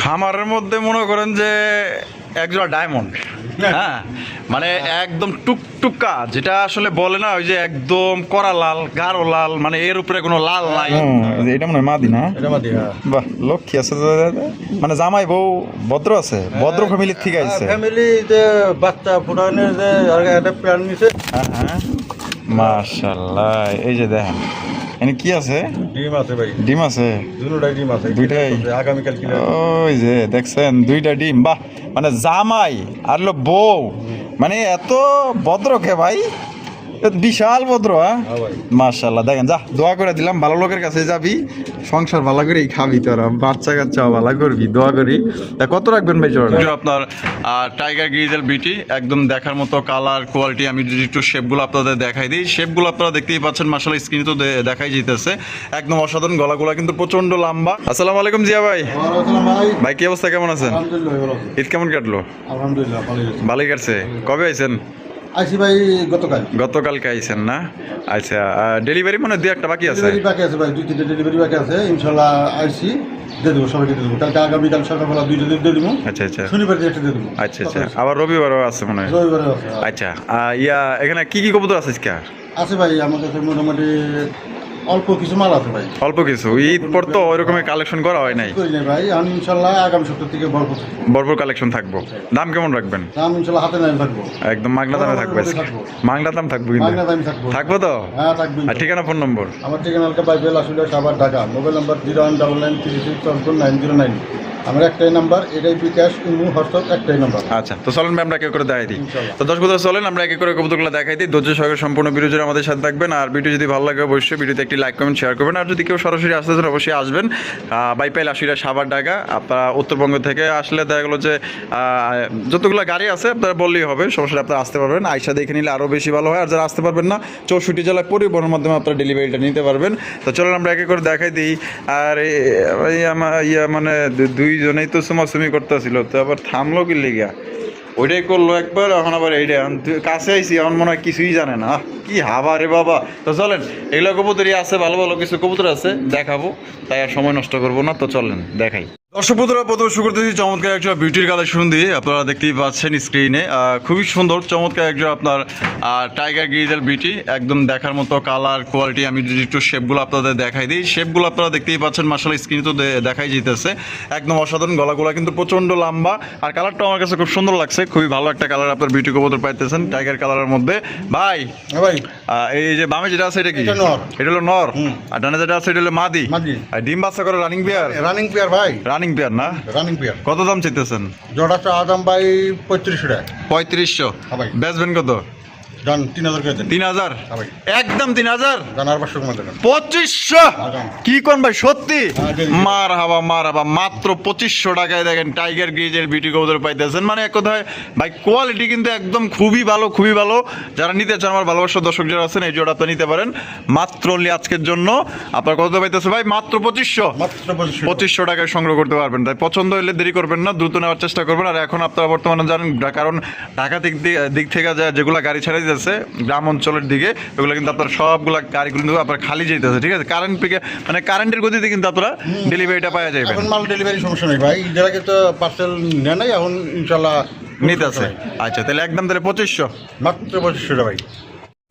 খামারের মধ্যে মনে করেন যে একজোড়া ডায়মন্ড, হ্যাঁ মানে একদম টুকটুকা, যেটা আসলে বলে না ওই যে একদম কড়া লাল গাঢ় লাল, মানে এর উপরে কোনো লাল নাই। এটা মনে হয় মাদি না? এটা মাদি, হ্যাঁ। বাহ, লক্ষ্মী আছে তো, মানে জামাই বউ ভদ্র আছে, ভদ্র ফ্যামিলির থেকে আইছে। ফ্যামিলি যে বাচ্চা ফুটানোর যে একটা প্ল্যান নিছে। হ্যাঁ হ্যাঁ, মাশাআল্লাহ। এই যে দেখেন এখানে কি আছে? ডিম আছে ভাই, ডিম আছে, দুটোটাই ডিম আছে, দুইটাই? আগামীকাল কিনে। ওই যে দেখছেন দুইটা ডিম। বাহ, মানে জামাই আর হলো বউ, মানে এত ভদ্র কে ভাই, বিশাল ভদ্র। হ্যাঁ ভাই, মাশাআল্লাহ। দেখেন, যা দোয়া করে দিলাম, ভালো লোকের কাছে যাবি, সংসার ভালো করেই খাবি, তোরা বাচ্চা কাচ্চা ভালো করবি, দোয়া করি। তা কত রাখবেন ভাই জোড়া? আপনার টাইগার গ্রিজেল বিটি, একদম দেখার মতো কালার কোয়ালিটি। আমি যদি একটু শেপগুলো আপনাদের দেখাই দিই, শেপগুলো আপনারা দেখতেই পাচ্ছেন, মাশাআল্লাহ স্ক্রিনে তো দেখাই যেতেছে, একদম অসাধারণ। গলাগুলো কিন্তু প্রচন্ড লম্বা। আসসালামু আলাইকুম জিয়া ভাই। ভাই কি অবস্থা, কেমন আছেন? আলহামদুলিল্লাহ ভালো আছি। ঈদ কেমন কাটলো? আলহামদুলিল্লাহ ভালোই আছে। ভালোই কাটছে। কবে আইছেন? আইছি ভাই গতকাল। গতকালকে আইছেন না? আচ্ছা, ডেলিভারি মানে দু একটা বাকি আছে? ডেলিভারি বাকি আছে ভাই, 2-3টা ডেলিভারি বাকি আছে। ইনশাআল্লাহ আইছি, দিয়ে দেবো, সবাইকে দিয়ে দেবো। কালকে আগামীকাল সকালবেলা 2টা দিয়ে দেবো। আচ্ছা আচ্ছা শনিবার দিয়ে একটা দিয়ে দেবো। আচ্ছা আচ্ছা, আবার রবিবারও আছে মনে হয়। রবিবারে আছে। আচ্ছা, এখানে কি কি কবুতর আছে আজকে? আছে ভাই, আমার কাছে মোটামুটি অল্প কিছু মাল আছে ভাই। অল্প কিছু, ঈদ পর তো ওই রকমের কালেকশন করা হয় নাই। করি নাই ভাই, আমি ইনশাআল্লাহ আগামী সপ্তাহ থেকে বলবো। ভরপুর কালেকশন থাকবো। দাম কেমন রাখবেন? আমি ইনশাআল্লাহ হাতে নাই থাকবো, একদম মাগনা দামে থাকবে আজকে। থাকবো। মাগনা দাম থাকবো কিন্তু। মাগনা দামে থাকবো। থাকবো তো? হ্যাঁ থাকবে। আর ঠিকানা, ফোন নম্বর? আমার ঠিকানা হলকা বাইবেল আসলে সাভার ঢাকা। Mobile number 01993644909। আমার একটাই নাম্বার, এটাই বিকাশ, ইমো, হোয়াটসঅ্যাপ একটাই নাম্বার। আচ্ছা, তো চলেন ভাই আমরা একে করে দেখাই দিই। ইনশাআল্লাহ। তো দর্শক বন্ধুরা চলেন আমরা একে করে কবুতরগুলো দেখাই দিই। ধৈর্য সহকারে সম্পূর্ণ ভিডিও জুড়ে আমাদের সাথে থাকবেন। আর ভিডিও যদি ভালো লাগে অবশ্যই ভিডিওতে একটি লাইক কমেন্ট শেয়ার করবেন। আর যদি কেউ সরাসরি আসতে চান অবশ্যই আসবেন। বাইপাইল আশুলিয়া সাভার ঢাকা। আপনারা উত্তরবঙ্গ থেকে আসলে দেখা গেলো যে যতগুলো গাড়ি আছে আপনারা বললেই হবে, সরাসরি আপনারা আসতে পারবেন। আইসা দেখে নিলে আরও বেশি ভালো হয়। আর যারা আসতে পারবেন না, 64 জেলায় পরিবহনের মাধ্যমে আপনারা ডেলিভারিটা নিতে পারবেন। তো চলেন আমরা একে করে দেখাই দিই। আর আমার মানে দুইজনেই তো সুমাসুমি করতেছিল, তো আবার থামলো কি লিগা? ওইটাই করলো একবার, এখন আবার এইটা কাছে আইসি, এখন মনে হয় কিছুই জানে না। কি হাবা রে বাবা। তো চলেন, এগুলো কবুতরই আছে, ভালো ভালো কিছু কবুতর আছে, দেখাবো। তাই আর সময় নষ্ট করবো না, তো চলেন দেখাই। দর্শক বন্ধুরা, প্রথমে শুরু করতেছি চমৎকার একটা বিউটির কালেকশন দিয়ে। আপনারা দেখতেই পাচ্ছেন স্ক্রিনে, খুবই সুন্দর চমৎকার একটা আপনার টাইগার গ্রিজেল বিউটি, একদম দেখার মতো কালার কোয়ালিটি। আমি যদি একটু শেপগুলো আপনাদের দেখাই দিই, শেপগুলো আপনারা দেখতেই পাচ্ছেন, মাশাআল্লাহ স্ক্রিনে তো দেখাই যেতেছে, একদম অসাধারণ। গলাগুলো কিন্তু প্রচণ্ড লম্বা, আর কালারটা আমার কাছে খুব সুন্দর লাগছে, খুবই ভালো একটা কালার। আপনার বিউটি কবুতর পাইতেছেন টাইগার কালারের মধ্যে। ভাই ভাই, এই যে বামে যেটা আছে এটা কি? এটা নর। এটা হলো নর। আর ডানে যেটা আছে এটা হলো মাদি। মাদি। আর ডিম বাচ্চা করে রানিং পেয়ার? রানিং পেয়ার ভাই, রানিং পেয়ার না? Running pair. কত দাম চাইতেছেন? জোড়াটা আদাম ভাই 3500 টাকা। 3500। হ্যাঁ ভাই। বেচবেন কত? জান 3000 করে দেন। 3000? হ্যাঁ ভাই। একদম 3000? জান আর 500 কমে দেন। 2500? আগাম। কি কোন ভাই, সত্যি? হ্যাঁ, জি, জি। মার হাবা মাত্র 2500 টাকায় দেখেন টাইগার গ্রিজের বিউটি কবুতর পাইতেছেন। মানে এক কথায় ভাই কোয়ালিটি কিন্তু একদম খুবই ভালো, খুবই ভালো। যারা নিতে চান, আমার ভালোবাসার দর্শক যারা আছেন, এই জোড়া আপনি নিতে পারেন মাত্র অনলি আজকের জন্য। আপনার কত পাইতেছে ভাই? মাত্র 2500। মাত্র 2500। 2500 টাকায় সংগ্রহ করতে পারবেন। তাই পছন্দ হলে দেরি করবেন না, দ্রুত নেওয়ার চেষ্টা করবেন। আর এখন আপনারা বর্তমানে জানেন, কারণ ঢাকা দিক থেকে যেগুলো গাড়ি ছেড়ে দিতেছে গ্রাম অঞ্চলের দিকে, ওগুলো কিন্তু আপনার সবগুলা গাড়িগুলো কিন্তু আপনার খালি যেতেছে, ঠিক আছে? কারেন্ট পিকে মানে কারেন্টের গতিতে কিন্তু আপনারা ডেলিভারিটা পাওয়া যাবে। এখন মাল ডেলিভারি সমস্যা নেই ভাই, যারা কিন্তু পার্সেল নেয় নাই, এখন ইনশাআল্লাহ নিতে আছে। আচ্ছা, তাহলে একদম তাহলে 2500। মাত্র 2500 টাকা ভাই।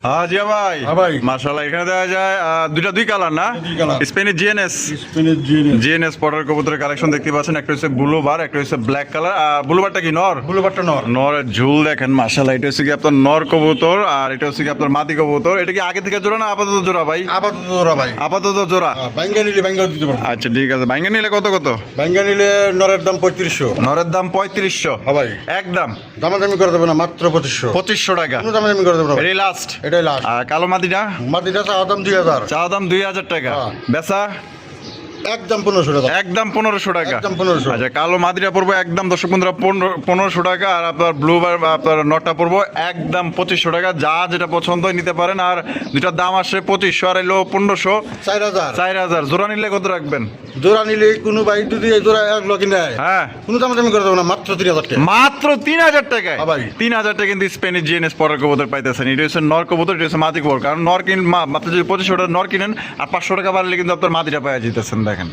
হ্যাঁ জিয়া ভাই। হ্যাঁ ভাই। মাশাআল্লাহ, এখানে দেখা যায় দুই কালার না? দুই কালার। স্পেনের জিএনএস। স্পিনের জিনিস। জিএনএস পটার কবুতরের কালেকশন দেখতে পাচ্ছেন। একটা হচ্ছে ব্লু বার, একটা হচ্ছে ব্ল্যাক কালার। ব্লু বারটা কি নর? বুলবারটা নর। নরের ঝুল দেখেন, মাশাআল্লাহ। এটা হচ্ছে কি আপনার নর কবুতর, আর এটা হচ্ছে কি আপনার মাদি কবুতর। এটা কি আগে থেকে জোড়া না আপাতত জোড়া ভাই? আপাতত জোড়া ভাই। আপাতত জোড়া। ব্যাঙ্গা নিলে ব্যাঙ্গা দিতে পারবো। আচ্ছা ঠিক আছে। ভাঙ্গা নিলে কত? ব্যাঙ্গা নিলে নরের দাম 3500। নরের দাম 3500? হ্যাঁ ভাই। একদম দামাদামি করে দেবো না, মাত্র 2500। 2500 টাকা। কোনো দামাদামি করে দেবো না ভাই। এটাই লাস্ট। এটাই লাস্ট। আর কালো মাদিটা? মাটিটা চা দাম 2000। চা দাম 2000 টাকা। হ্যাঁ। বেচা একদম 1500 টাকা। একদম 1500 টাকা। একদম 1500। আচ্ছা, কালো মাদিটা পড়বো একদম দর্শক বন্ধুরা 1500 টাকা। আর আপনার ব্লু বার আপনার নটটা পড়বো একদম 2500 টাকা। যা যেটা পছন্দ হয় নিতে পারেন। আর দুটার দাম আসে 2500 আর এলো 1500। 4000। 4000 জোড়া নিলে কত রাখবেন? জোড়া নিলে কোনো ভাই যদি এই জোড়া 1 লাখ নেয়, হ্যাঁ, কোনো দামাদামি করে দেবো না, মাত্র 3000 টাকা। মাত্র 3000 টাকায়। হ্যাঁ ভাই। 3000 টাকা কিন্তু স্পেনের জিএনএস পরের কবুতর পাইতেছেন। এটা হচ্ছে নর কবুতর, এটা হচ্ছে মাদি কবুতর। কারণ নর আপনি যদি 2500 টাকা নর কিনেন, আর 500 টাকা বাড়লে কিন্তু আপনার মাদিটা পাওয়া যেতেছেন। দেখেন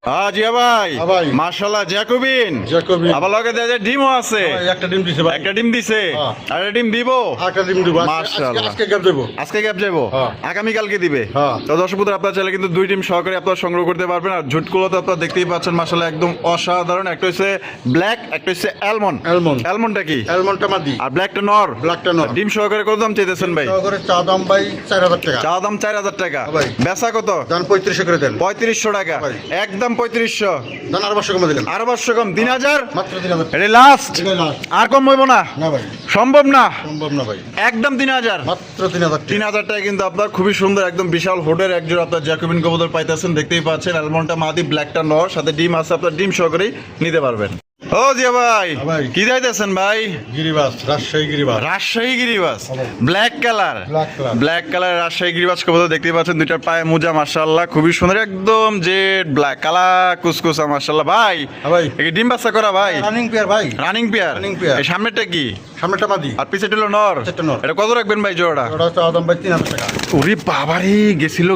জিয়া ভাই হ্যাঁ ভাই। মাশাআল্লাহ জ্যাকোবিন জ্যাকোবিন। আবার লগে দেয় যে ডিমও আছে ভাই, একটা ডিম দিছে ভাই। একটা ডিম দিছে হ্যাঁ। আর একটা ডিম দিব একটা ডিম দিব। মাশাআল্লাহ। আজকে গ্যাপ দেবো। আজকে গ্যাপ যাবো হ্যাঁ। আগামী কালকে দিবে হ্যাঁ। তো দর্শক বন্ধুরা আপনারা চাইলে কিন্তু দুই টিম সহকারে আপনারা সংগ্রহ করতে পারবেন আর ঝুটগুলো তো আপনারা দেখতেই পাচ্ছেন মাশাআল্লাহ একদম অসাধারণ একটা হচ্ছে ব্ল্যাক একটা হচ্ছে অ্যালমন্ড অ্যালমন্ড। অ্যালমন্ডটা কি অ্যালমন্ডটা মাদি। আর ব্ল্যাকটা নর ব্ল্যাকটা নর। ডিম সহকারে কত দাম চাইতেছেন ভাই সহকারে চা দাম ভাই 4000 টাকা। চা দাম 4000 টাকা ভাই। বেচা কত দান 3500 করে দেন। 3500 টাকা ভাই। একদম 3500 দান আর 500 কমে দিলেন। আরো 500 কম 3000 মাত্র 3000। এটা লাস্ট এটাই লাস্ট। আর কম হইব না না ভাই, সম্ভব না সম্ভব না ভাই। একদম 3000 মাত্র 3000 টাকা। 3000 টাকা কিন্তু আপনার খুবই সুন্দর একদম বিশাল হোডের একজোড়া আপনার জ্যাকোবিন কবুতর পাইতেছেন দেখতেই পাচ্ছেন অ্যালমন্ডটা মাদি ব্ল্যাকটা নর সাথে ডিম আছে আপনার ডিম সহকারেই নিতে পারবেন ও জিয়া ভাই হ্যাঁ ভাই। কি যাইতেছেন ভাই গিরিবাস, রাজশাহী গিরিবাস। রাজশাহী গিরিবাস হ্যাঁ ভাই। Black colour Black color। Black colour Rajshahi গিরিবাস কবুতর দেখতেই পাচ্ছেন দুইটার পায়ে মোজা মাশাআল্লাহ খুবই সুন্দর একদম জেড ব্ল্যাক কালা কুসকুসা মাশাআল্লাহ ভাই হ্যাঁ ভাই। এই ডিম বাচ্চা করা ভাই রানিং পেয়ার ভাই। Running pair Running pair। এই সামনেরটা কি সামনেটা মাদি। আর পিছেটা হলো নর পিছেরটা নর। এটা কত রাখবেন ভাই জোড়াটা ওটা চা দাম ভাই 3000 টাকা। ওরে বাবারে গেছিল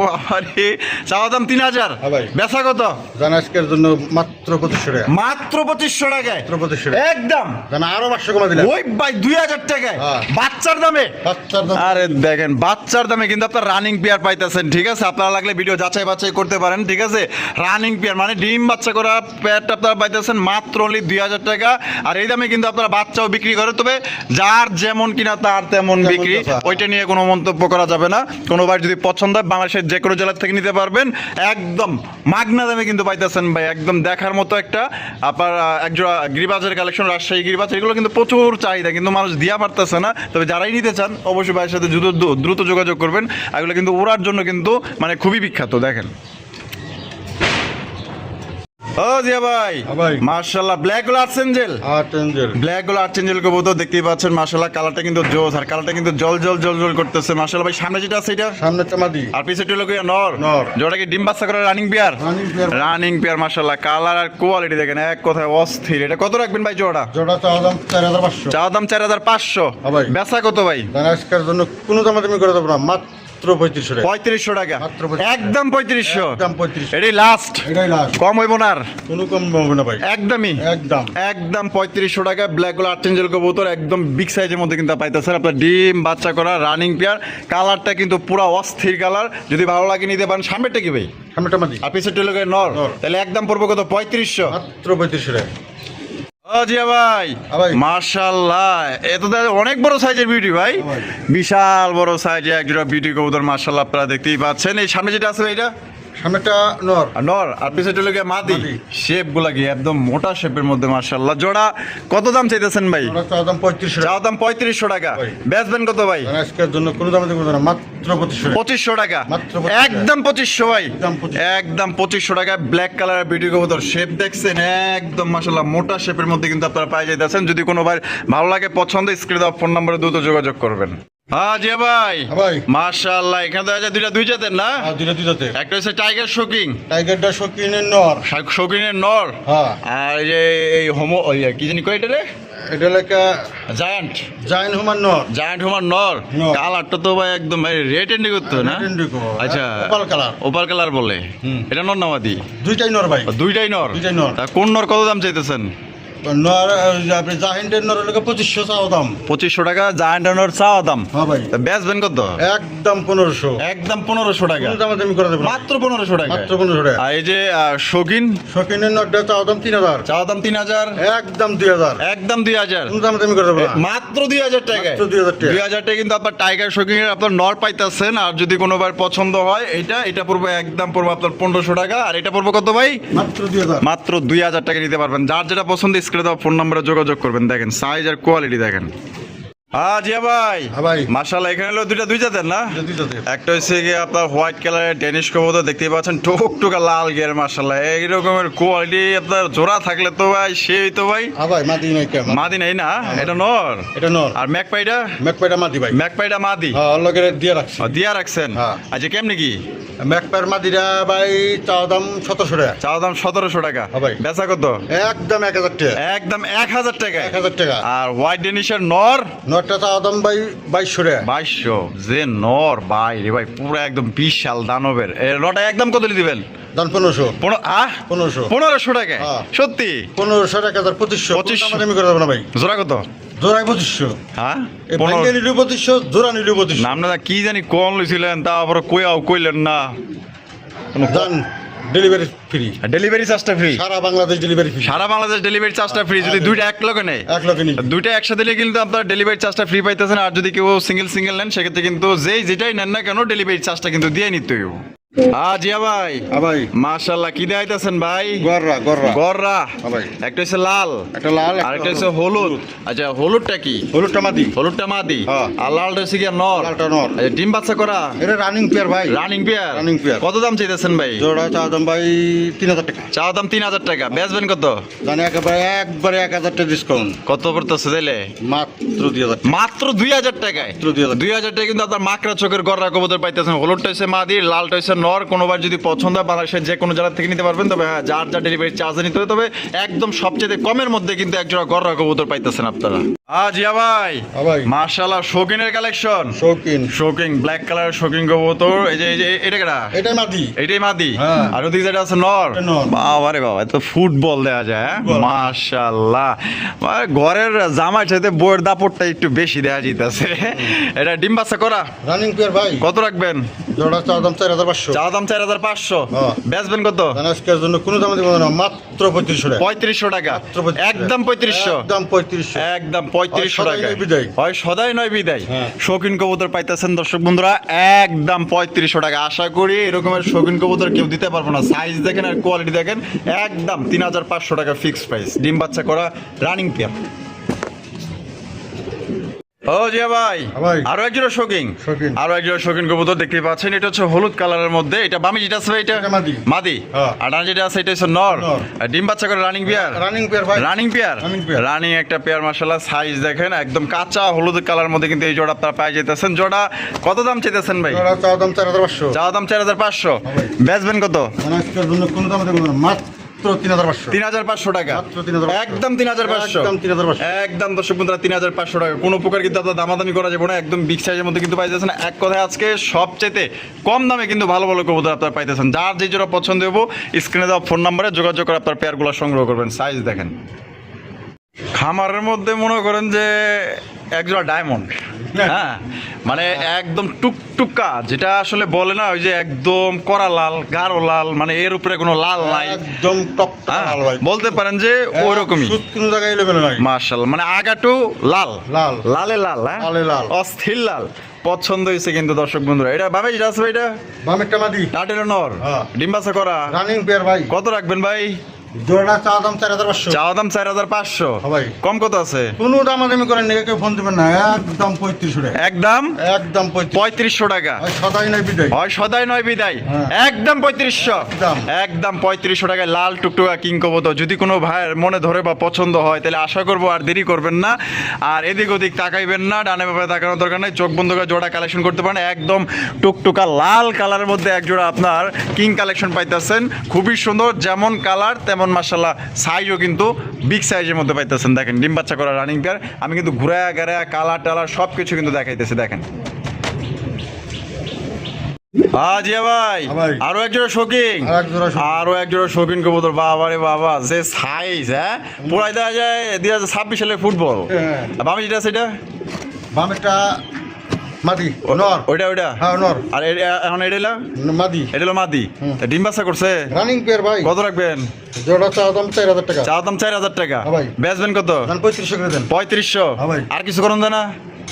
বাবারে চাওয়া দাম 3000 হ্যাঁ ভাই। বেচা কত জান আজকের জন্য মাত্র 2500 টাকা। মাত্র 2500 টাকায় মাত্র 2500 টাকা। একদম জান আরো 500 কমে দিলেন। ওই ভাই 2000 টাকায় হ্যাঁ। বাচ্চার দামে বাচ্চার দাম। আরে দেখেন বাচ্চার দামে কিন্তু আপনার রানিং পেয়ার পাইতেছেন ঠিক আছে আপনারা লাগলে ভিডিও যাচাই বাছাই করতে পারেন ঠিক আছে রানিং পেয়ার মানে ডিম বাচ্চা করা পেয়ারটা আপনারা পাইতেছেন মাত্র অনলি 2000 টাকা আর এই দামে কিন্তু আপনারা বাচ্চাও বিক্রি করে তবে যার যেমন কিনা তার তেমন তেমন বিক্রি কথা। ওইটা নিয়ে কোনো মন্তব্য করা যাবে না কোনোবার যদি পছন্দ হয় বাংলাদেশের যে কোনো জেলা থেকে নিতে পারবেন একদম মাগনা দামে কিন্তু পাইতেছেন ভাই একদম দেখার মতো একটা আপনার একজোড়া গিরিবাজের কালেকশন রাজশাহী গিরিবাজ এগুলো কিন্তু প্রচুর চাহিদা কিন্তু মানুষ দিয়া পারতেছে না তবে যারাই নিতে চান অবশ্যই ভাইয়ের সাথে দ্রুত যোগাযোগ করবেন এগুলো কিন্তু ওড়ার জন্য কিন্তু মানে খুবই বিখ্যাত দেখেন ও জিয়া ভাই হ্যাঁ ভাই। মার্শাল্লাহ ব্ল্যাক গুলো আর্চেঞ্জেল আট এঞ্জেল। ব্ল্যাক গুলো আর্চেঞ্জেল কবুতর দেখতেই পাচ্ছেন মার্শাল্লাহ কালারটা কিন্তু জোস আর কালারটা কিন্তু জল জল জল জল করতেছে মার্শাল্লাহ ভাই সামনে যেটা আছে এটা সামনেটা মাদি। আর পিছেটা হলো কি নর নর। যেটা কি ডিম বাচ্চা করে running pair running pair. Running pair মার্শাল্লাহ কালার আর কোয়ালিটি দেখেন এক কথায় অস্থির এটা কত রাখবেন ভাই জোড়া জোড়া চা দাম 4500। চা দাম 4500 হ্যাঁ ভাই। বেচা কত ভাই জান আজকের জন্য কোনো দামাদামি করে দেবো না, মাত্র 3500 টাকা। 3500 টাকা মাত্র 3500 একদম 3500 একদম 3500। এটাই লাস্ট এটাই লাস্ট। কম হইব না আর কোনো কম হবে না ভাই। একদমই একদম। একদম 3500 টাকা ব্ল্যাক গুলো আর্চেঞ্জেল কবুতর একদম বিগ সাইজের মধ্যে কিন্তু পাইতেছেন আপনার ডিম বাচ্চা করা রানিং পেয়ার কালারটা কিন্তু পুরো অস্থির কালার যদি ভালো লাগে নিতে পারেন সামনেটা কি ভাই সামনেটা মাদি। আর পিছেরটা হলো নর নর। তাহলে একদম পড়বো কত 3500 মাত্র 3500 টাকা। ও জিয়া ভাই হ্যাঁ ভাই। মার্শাল্লাহ এত অনেক বড় সাইজের বিউটি ভাই হ্যাঁ ভাই। বিশাল বড় সাইজের একজোড়া বিউটি কবুতর মার্শাল্লাহ আপনারা দেখতেই পাচ্ছেন এই সামনে যেটা আছে এটা সামনেটা নর। আর নর আর পিছেরটা হলো মাদি মাদি। শেপ গুলা কি একদম মোটা শেপের মধ্যে মার্শাল্লাহ জোড়া কত দাম চাইতেছেন ভাই জোড়া চা দাম 3500 টাকা। চাও দাম 3500 টাকা ভাই। বেচবেন কত ভাই জান আজকের জন্য কোনো দামাদামি করবে না, মাত্র 2500 টাকা। 2500 টাকা মাত্র 2500 একদম 2500 ভাই একদম 2500 একদম 2500 টাকা ব্ল্যাক কালারের বিউটি কবুতর শেপ দেখছেন একদম মাশাআল্লাহ মোটা শেপের মধ্যে কিন্তু আপনারা পাই যাইতেছেন যদি কোনো ভাই ভালো লাগে পছন্দ স্ক্রিনে দেওয়া ফোন নম্বরে দ্রুত যোগাযোগ করবেন হ্যাঁ জিয়া ভাই হ্যাঁ ভাই। মাশাআল্লাহ এখানে তো আছে দুই জাতের না আর দুইটাতে। একটা হচ্ছে টাইগার শোকিং টাইগারটা শৌখিনের নর। শৌকিনের নর হ্যাঁ। আর এই যে এই হোমো কি জানি কয় এটা রে এটা লেখা জায়ান্ট জাইন হুমান নর। জায়ান্ট হোমার নর নর। কালারটা তো ভাই একদম রেড এন্ডি করতো না Red indigo, আচ্ছা opal color। ওপাল কালার বলে হুম। এটা নর নামাদি দুইটাই নর ভাই। দুইটাই নর দুইটাই নর। তা কোন নর কত দাম চাইতেছেন নর আপনি জাহিন্টের নর লেখা 2500 চাও দাম। 2500 টাকা জায়ান্ট নর চাওয়া দাম হ্যাঁ ভাই। তা বেচবেন কত একদম 1500। একদম 1500 টাকা কোনো দামাদামি করে দেবো না। মাত্র 1500 টাকা মাত্র 1500 টাকা। আর এই যে শৌখিন শৌখিনের নরটা চাও দাম 3000। চাওয়া দাম 3000 একদম 2000। একদম 2000 কোনো দামাদামি করে দেবো না। মাত্র 2000 টাকা মাত্র 2000 টাকা। 2000 টাকা কিন্তু আপনার টাইগার শোকিং এর আপনার নর পাইতেছেন আর যদি কোনোবার পছন্দ হয় এটা পড়বে একদম পড়বে আপনার 1500 টাকা আর এটা পড়বে কত ভাই মাত্র 2000। মাত্র 2000 টাকা নিতে পারবেন যার যেটা পছন্দ স্ক্রিনে দেওয়া ফোন নম্বরে যোগাযোগ করবেন দেখেন সাইজ আর কোয়ালিটি দেখেন জিয়া ভাই হ্যাঁ ভাই। মাশাআল্লাহ এখানে হলো দুই জাতের না দুইটাতে। একটা হচ্ছে গিয়ে আপনার হোয়াইট কালারের ডেনিশ কবুতর দেখতেই পাচ্ছেন টুকটুকা লাল গিয়ার মাশাআল্লাহ এই রকমের কোয়ালিটি আপনার জোড়া থাকলে তো ভাই সেই তো ভাই হ্যাঁ ভাই মাদি নাই কেমন? মাদি নাই না এটা নর এটা নর। আর ম্যাকপাইটা ম্যাকপাইটা মাদি ভাই। ম্যাকপাইটা মাদি হ্যাঁ ওর লগে দিয়ে রাখছি। দিয়া রাখছেন হ্যাঁ। আচ্ছা কেমনি কি ম্যাকপাইর মাদিরা ভাই চাও দাম 1700 টাকা। চাওয়া দাম 1700 টাকা হ্যাঁ ভাই। বেচা কত একদম 1000 টাকা। একদম 1000 টাকা 1000 টাকা। আর হোয়াইট ডেনিশের নর নরটা চাও দাম ভাই 2200 টাকা। 2200 যে নর ভাই রে ভাই পুরো একদম বিশাল দানবের এর নটা একদম কত দিবেন দাম 1500 1500 1500 টাকা হ্যাঁ। সত্যি 1500 টাকা 2500 2500 দামাদামি করে দেবো না ভাই জোড়া কত জোড়ায় 2500 হ্যাঁ এই ভাঙ্গে নিলেও 2500 জোড়া নিলেও 2500 নাম না কি জানি কোন লইছিলেন তারপর কইলেন না দান ডেলিভারি ফ্রি ডেলিভারি চার্জটা ফ্রি সারা বাংলাদেশ ডেলিভারি ফ্রি সারা বাংলাদেশ ডেলিভারি চার্জটা ফ্রি যদি দুইটা এক লগে নেয় এক লগে নিন দুইটা একসাথে নিলে কিন্তু আপনার ডেলিভারি চার্জটা ফ্রি পাইতেছেন আর যদি কেউ সিঙ্গেল নেন সেক্ষেত্রে কিন্তু যেটাই নেন না কেন ডেলিভারি চার্জটা কিন্তু দিয়ে নিতে হইব জিয়া ভাই ভাই মাশাআল্লাহ কি দেখাইতেছেন ভাই গররা গররা ভাই একটা হচ্ছে লাল একটা লাল আর একটা হচ্ছে হলুদ আচ্ছা হলুদটা কি হলুদটা মাদি হলুদটা মাদি হ্যাঁ। আর লালটা হচ্ছে কি নর লালটা নর আচ্ছা ডিম বাচ্চা করা এটা রানিং পেয়ার ভাই রানিং পেয়ার Running pair। কত দাম চাইতেছেন ভাই জোড়া চা দাম ভাই 3000 টাকা চাওয়া দাম 3000 টাকা বেচবেন কত জানি একবারে 1000 টাকা ডিসকাউন্ট কত পড়তেছে দিলে মাত্র 2000 মাত্র 2000 টাকায় মাত্র 2000 2000 টাকা কিন্তু আপনার মাকড়া চোখের গররা কবুতর পাইতেছেন হলুদটা হচ্ছে মাদি লালটা হচ্ছে নর কোনোবার যদি পছন্দ হয় বাংলাদেশের যে কোনো জায়গা থেকে নিতে পারবেন তবে হ্যাঁ যার যা ডেলিভারি চার্জ নিতে হবে তবে একদম সবচেয়ে কমের মধ্যে কিন্তু একজোড়া গররা কবুতর পাইতেছেন আপনারা জিয়া ভাই ভাই মাশাআল্লাহ শৌখিনের কালেকশন শৌখিন শৌকিং ব্ল্যাক কালার শৌকিং কবুতর এই যে এটা কেডা এটাই মাদি এটাই মাদি হ্যাঁ। আর ওদিকে যেটা আছে নর এটা নর। বাবা রে বাবা এত ফুটবল দেওয়া যায় হ্যাঁ? মাশাআল্লাহ মানে ঘরের জামার সাথে বইয়ের দাপটটা একটু বেশি দেওয়া যাইতেছে এটা ডিম বাচ্চা করা রানিং পেয়ার ভাই কত রাখবেন জোড়া চা দাম 4500 চা দাম 4500 হ্যাঁ। বেচবেন কত আজকের জন্য কোনো দাম দিব না মাত্র 3500 টাকা 3500 টাকা মাত্র 3500 একদম 3500 একদম 3500 একদম 3500 হয় সদাই টাকা নয় বিদায়। হয় সদাই নয় বিদায় হ্যাঁ। শৌখিন কবুতর পাইতেছেন দর্শক বন্ধুরা একদম 3500 টাকা আশা করি এরকমের শৌখিন কবুতর কেউ দিতে পারবো না সাইজ দেখেন আর কোয়ালিটি দেখেন একদম 3500 টাকা ফিক্সড প্রাইস ডিম বাচ্চা করা রানিং পেয়ার ও জিয়া ভাই ভাই। আরো একজোড়া শৌখিন শৌখিন। আরো একজোড়া শৌখিন কবুতর দেখতে পাচ্ছেন এটা হচ্ছে হলুদ কালারের মধ্যে এটা বামি যেটা আছে ভাই, এটা এটা মাদি। মাদি হ্যাঁ। আর ডান যেটা আছে এটা হচ্ছে নর নর। আর ডিম বাচ্চা করে রানিং পেয়ার রানিং পেয়ার ভাই running pair Running pair। Running একটা পেয়ার মাশাআল্লাহ সাইজ দেখেন একদম কাঁচা হলুদ কালার মধ্যে কিন্তু এই জোড়া আপনারা পাই যেতেছেন জোড়া কত দাম চাইতেছেন ভাই জোড়া চা দাম 4500 চাওয়া দাম 4500 ভাই। বেচবেন কত আজকের জন্য কোনো দাম দিব না মাত্র 3500 3500 টাকা মাত্র 3500 একদম 3500 একদম 3500 একদম দর্শক বন্ধুরা 3500 টাকা কোনো প্রকার কিন্তু আপনার দামাদামি করা যাবে না একদম বিগ সাইজের মধ্যে কিন্তু পাই যাচ্ছেন এক কথায় আজকে সবচেয়ে কম দামে কিন্তু ভালো ভালো কবুতর আপনারা পাইতেছেন যার যে জোড়া পছন্দ হবো স্ক্রিনে দেওয়া ফোন নম্বরে যোগাযোগ করে আপনার পেয়ারগুলো সংগ্রহ করবেন সাইজ দেখেন খামারের মধ্যে মনে করেন যে একজোড়া ডায়মন্ড হ্যাঁ মানে একদম টুকটুকা যেটা আসলে বলে না ওই যে একদম কড়া লাল গাঢ় লাল মানে এর উপরে কোনো লাল নাই একদম টপ হ্যাঁ, লাল ভাই বলতে পারেন যে ওই রকমই সুদ কোনো জায়গায় লেভেল নাই মার্শাল মানে আগাটু লাল লাল লালে লাল হ্যাঁ লালে লাল। অস্থির লাল পছন্দ হয়েছে কিন্তু দর্শক বন্ধুরা এটা বামে যেটা আছে ভাই, এটা বামেরটা মাদি টাটের নর হ্যাঁ। ডিম্বাসা করা রানিং পেয়ার ভাই কত রাখবেন ভাই জোড়া চা দাম 4500 চাওয়া দাম 4500 হ্যাঁ ভাই। কম কত আছে কোনো দামাদামি করেন না কেউ ফোন দিবেন না একদম 3500 টাকা একদম একদম 3500 টাকা ওই সদাই নাই বিদায় হয় সদাই নয় বিদায় হ্যাঁ। একদম 3500 একদম। একদম 3500 টাকায় লাল টুকটুকা কিং কবুতর যদি কোনো ভাইয়ের মনে ধরে বা পছন্দ হয় তাহলে আশা করবো আর দেরি করবেন না আর এদিক ওদিক তাকাইবেন না ডানে বামে তাকানোর দরকার নেই চোখ বন্ধ করে জোড়া কালেকশন করতে পারেন একদম টুকটুকা লাল কালারের মধ্যে এক জোড়া আপনার কিং কালেকশন পাইতেছেন খুবই সুন্দর যেমন কালার তেমন মাশাআল্লাহ সাইজও কিন্তু বিগ সাইজের মধ্যে পাইতেছেন দেখেন ডিম বাচ্চা করা রানিং পেয়ার আমি কিন্তু ঘুরা গাড়া কালার টালার সব কিছু কিন্তু দেখাইতেছি দেখেন জিয়া ভাই ভাই। আরো একজোড়া শৌখিন আর এক জোড়া শৌখিন। আরো একজোড়া শৌখিন কবুতর বাবা রে বাবা যে সাইজ হ্যাঁ পুরাই দেওয়া যায় 2026 সালে ফুটবল হ্যাঁ। বামি যেটা সেটা বামেরটা মাদি নর ওইটা হ্যাঁ নর আর এখন এটা মাদি এটা হলো মাদি তা ডিম বাচ্চা করছে রানিং পেয়ার ভাই কত রাখবেন জোড়া চা দাম 4000 টাকা চাওয়া দাম 4000 টাকা হ্যাঁ ভাই। বেচবেন কত দাম 3500 করে দেন 3500 হ্যাঁ ভাই। আর কিছু করুন না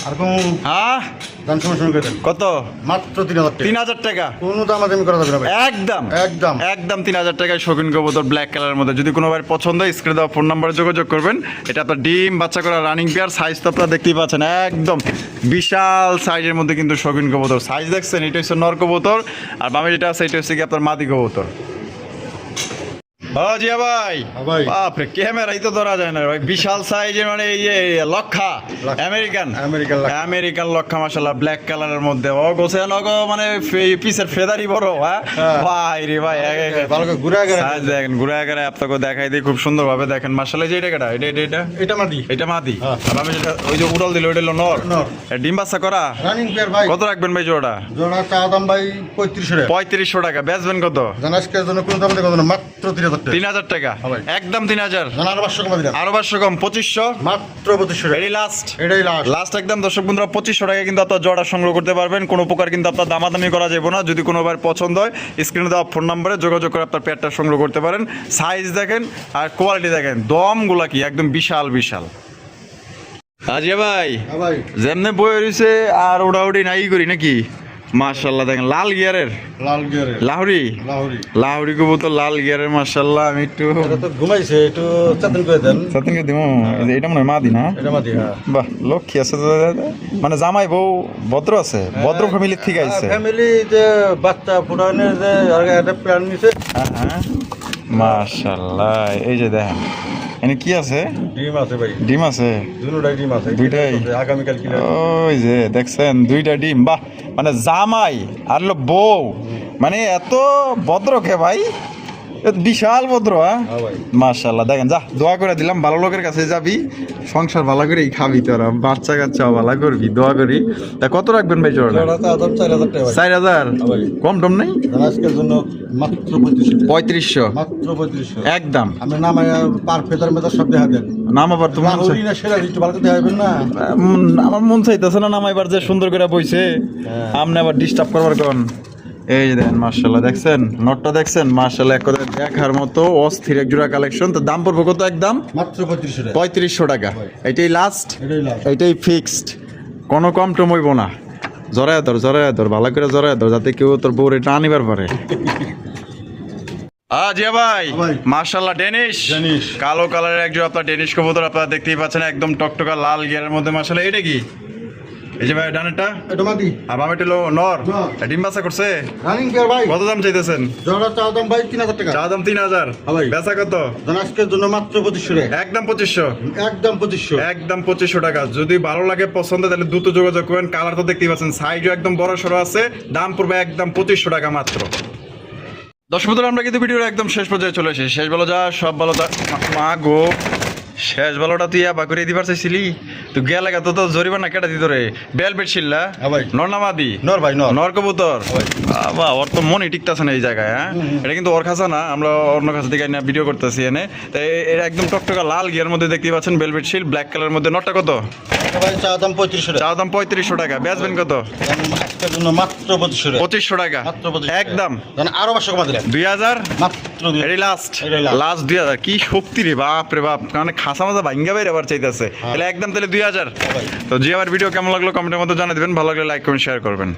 আর কোন হ্যাঁ দাম সমস্যা করে দেন কত মাত্র 3000 টাকা 3000 টাকা কোনো দামাদামি করা যাবে না ভাই একদম একদম একদম 3000 টাকায় শৌখিন কবুতর ব্ল্যাক কালারের মধ্যে যদি কোনো ভাই পছন্দ হয় স্ক্রিনে দেওয়া ফোন নাম্বারে যোগাযোগ করবেন এটা আপনার ডিম বাচ্চা করা রানিং পেয়ার সাইজ তো আপনারা দেখতেই পাচ্ছেন একদম বিশাল সাইজের মধ্যে কিন্তু শৌখিন কবুতর সাইজ দেখছেন এটা হচ্ছে নর কবুতর আর বামে যেটা আছে এটা হচ্ছে কি আপনার মাদি কবুতর ও জিয়া ভাই হ্যাঁ ভাই। বাপরে ক্যামেরাই তো ধরা যায় না ভাই, বিশাল সাইজের মানে এই যে লক্ষা আমেরিকান আমেরিকান লক্ষা মাশাআল্লাহ ব্ল্যাক কালারের মধ্যে ও গোছে লগো মানে পিসের ফেদারি বড় হ্যাঁ ভাই রে ভাই ভালো করে ঘুরে গেছে। সাইজ দেখেন ঘুরে আগে আপনাকে দেখাই দিই খুব সুন্দরভাবে দেখেন মাশাআল্লাহ। যে এটা কেটা এটা মাদি। এটা মাদি হ্যাঁ। আর আমি যেটা ওই যে উড়াল দিল ওইটা হলো নর নর। ডিম বাচ্চা করা রানিং পেয়ার ভাই। কত রাখবেন ভাই জোড়া? জোড়া চা দাম ভাই 3500 টাকা। 3500 টাকা। বেচবেন কত? জানাসকের জন্য কোন দাম দেখো না, মাত্র 3000 টাকা। 3000 টাকা হ্যাঁ ভাই। একদম 3000। জানা আরো 500 কম দিলাম। আরো 500 কম 2500 মাত্র 2500 টাকা। এটাই লাস্ট এটাই লাস্ট। লাস্ট একদম দর্শক বন্ধুরা 2500 টাকা কিন্তু আপনার জোড়া সংগ্রহ করতে পারবেন। কোনো প্রকার কিন্তু আপনার দামাদামি করা যাবে না। যদি কোনোবার পছন্দ হয় স্ক্রিনে দেওয়া ফোন নম্বরে যোগাযোগ করে আপনার পেয়ারটা সংগ্রহ করতে পারেন। সাইজ দেখেন আর কোয়ালিটি দেখেন, দমগুলা কি একদম বিশাল বিশাল। আজিয়া ভাই হ্যাঁ ভাই। যেমনে বই রয়েছে আর ওড়াউড়ি নাই করি নাকি? মাশাআল্লাহ দেখেন লাল গিয়ারের লাল গিয়ারে লাহরি লাহোরি। লাহরি কবুতর লাল গিয়ারের মাশাআল্লাহ। আমি একটু এটা তো ঘুমাইছে, একটু চাতন করে দেন। সত্যি দিব এটা মনে হয় মাদি না? এটা মাদি। হ্যাঁ বাহ লক্ষ্মী আছে তো, মানে জামাই বউ ভদ্র আছে, ভদ্র ফ্যামিলির থেকে আইছে। ফ্যামিলি যে বাচ্চা ফুটানোর যে একটা প্ল্যান নিছে। হ্যাঁ মাশাআল্লাহ। এই যে দেখেন এনে কি আছে? ডিম আছে ভাই। ডিম আছে দুটোটাই ডিম আছে। দুইটাই? আগামীকাল কিলো। ওই যে দেখছেন দুইটা ডিম। বাহ মানে জামাই আর হলো বউ মানে এত ভদ্র কে ভাই, এ তো বিশাল ভদ্র। হ্যাঁ হ্যাঁ ভাই। মাশাআল্লাহ দেখেন যা দোয়া করে দিলাম, ভালো লোকের কাছে যাবি, সংসার ভালো করেই খাবি, তোরা বাচ্চা কাচ্চা ভালো করবি, দোয়া করি। তা কত রাখবেন ভাই জোড়াটা? জোড়া চা দাম 4000 টাকা ভাই। 4000 হ্যাঁ ভাই। কম টম নেই? জানাসকের জন্য মাত্র 3500 টাকা। 3500 মাত্র 3500 একদম। আমি নামাই পার ফেদার মেদার সব দেখা দেন। নাম আবার তোমার লাহোরি না সেরা একটু ভালো করে দেখাবেন না। আমার মন চাইতেছে না নামাইবার, যে সুন্দর করে বইছে আপনি আবার ডিস্টার্ব করবার কোন। এই যে দেখেন মাশাআল্লাহ দেখছেন নটটা দেখছেন মাশাআল্লাহ এক কথা দেখার মতো অস্থির এক জোড়া কালেকশন। তো দাম পড়বে কত? একদম মাত্র 3500 টাকা। 3500 টাকা। এটাই লাস্ট, এটাই লাস্ট। এটাই ফিক্সড, কোনো কম টম হইব না। জরায় ধর ভালো করে জরায় ধর, যাতে কেউ তোর বউরে এটা আনিবার পারে। জিয়া ভাই ভাই। মাশাআল্লাহ ডেনিশ ডেনিশ। কালো কালারের একজন আপনার ডেনিশ কবুতর আপনারা দেখতেই পাচ্ছেন, একদম টকটকা লাল গিয়ারের মধ্যে মাশাআল্লাহ। এটা কি? এই যে ভাই ডানেরটা এটা মাদি। আর বামেরটা হলো নর। নর। ডিম বাচ্চা করছে? রানিং পেয়ার ভাই। কত দাম চাইতেছেন? জোড়া চা দাম ভাই 3000 টাকা। চা দাম 3000। হ্যাঁ ভাই। বেচা কত? জানাসকের জন্য মাত্র 2500 টাকা। একদম 2500। একদম 2500। একদম 2500 টাকা। যদি ভালো লাগে পছন্দ তাহলে দ্রুত যোগাযোগ করেন। কালার তো দেখতেই পাচ্ছেন, সাইজও একদম বড় সড়ো আছে। দাম পড়বে একদম 2500 টাকা মাত্র। দর্শক বন্ধুরা আমরা কিন্তু ভিডিওর একদম শেষ পর্যায়ে চলে এসেছি। শেষ ভালো যা সব ভালো যা। মা গো শেষ ভালোটা তুই আবার করে দিবার চাইছিলি, তুই গেলে তো তো জরিমানা কেটে দিত রে। বেল বেডশিল্লা হ্যাঁ ভাই। নরনামাদি নর ভাই নর। নর কবুতর। বাবা ওর তো মনে টিকতেছে না এই জায়গায়। হ্যাঁ এটা কিন্তু ওর খাঁচা না, আমরা অন্য কাছে থেকে ভিডিও করতেছি এনে। তাই এটা একদম টকটকা লাল গিয়ার মধ্যে দেখতে পাচ্ছেন, বেলভেট শিল ব্ল্যাক কালারের মধ্যে। নটটা কত? এটা ভাই চা দাম 3500 টাকা। চা দাম 3500 টাকা। বেচবেন কত? আজকের জন্য মাত্র 2500 টাকা। 2500 টাকা মাত্র 2500 টাকা। একদম। জান আরো 500 কমা দিলাম। 2000 মাত্র 2000। এটাই লাস্ট এটাই last। লাস্ট 2000। কি শক্তি রে বাপ রে বাপ, মানে খাসা মাজা ভাঙ্গা বাইরে আবার চাইতেছে। তাহলে একদম তাহলে 2000। ভাই। তো জি আমার ভিডিও কেমন লাগলো কমেন্টের মধ্যে জানিয়ে দিবেন, ভালো লাগলে লাইক কমেন্ট শেয়ার করবেন।